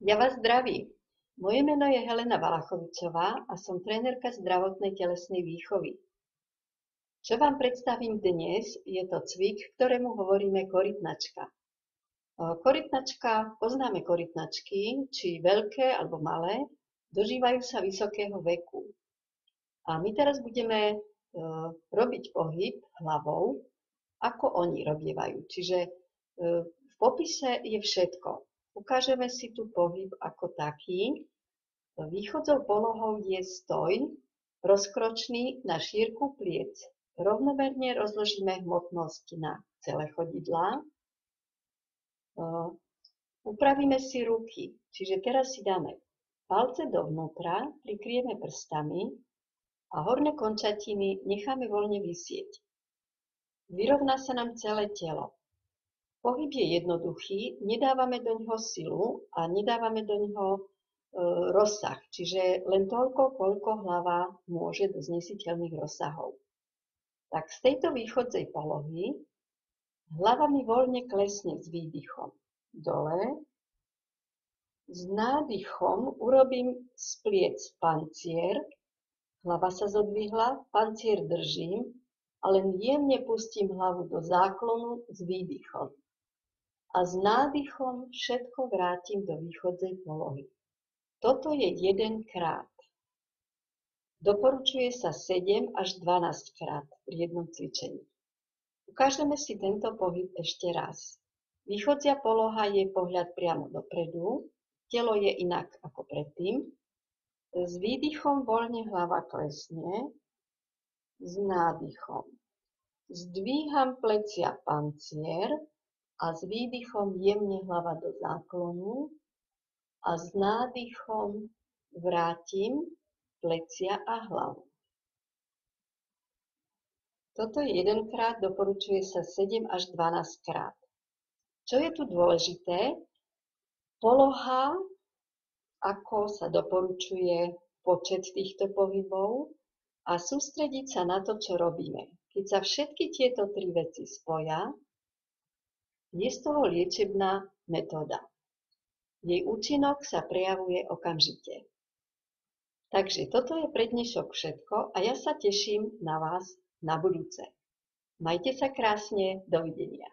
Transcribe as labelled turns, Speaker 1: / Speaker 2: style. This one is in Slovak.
Speaker 1: Ja vás zdravím. Moje meno je Helena Valachovičová a som trénerka zdravotnej telesnej výchovy. Čo vám predstavím dnes, je to cvik, ktorému hovoríme korytnačka. Korytnačka, poznáme korytnačky, či veľké alebo malé, dožívajú sa vysokého veku. A my teraz budeme robiť pohyb hlavou, ako oni robievajú. Čiže v popise je všetko. Ukážeme si tu pohyb ako taký. Východzou polohou je stoj, rozkročný na šírku pliec. Rovnomerne rozložíme hmotnosť na celé chodidlá. Upravíme si ruky, čiže teraz si dáme palce dovnútra, prikryjeme prstami a horné končatiny necháme voľne visieť. Vyrovná sa nám celé telo. Pohyb je jednoduchý, nedávame do ňoho silu a nedávame do ňoho rozsah, čiže len toľko, koľko hlava môže do znesiteľných rozsahov. Tak z tejto východzej polohy hlava mi voľne klesne s výdychom dole, s nádychom urobím z pliec pancier, hlava sa zodvihla, pancier držím a len jemne pustím hlavu do záklonu s výdychom. A s nádychom všetko vrátim do východzej polohy. Toto je 1 krát. Doporučuje sa 7 až 12 krát pri jednom cvičení. Ukážeme si tento pohyb ešte raz. Východzia poloha je pohľad priamo dopredu, telo je inak ako predtým. S výdychom voľne hlava klesne, s nádychom zdvíham plecia pancier a s výdychom jemne hlava do záklonu a s nádychom vrátim plecia a hlavu. Toto je 1 krát, doporučuje sa 7 až 12 krát. Čo je tu dôležité? Poloha, ako sa doporučuje počet týchto pohybov a sústrediť sa na to, čo robíme. Keď sa všetky tieto 3 veci spoja, je z toho liečebná metóda. Jej účinok sa prejavuje okamžite. Takže toto je pre dnešok všetko a ja sa teším na vás na budúce. Majte sa krásne, dovidenia.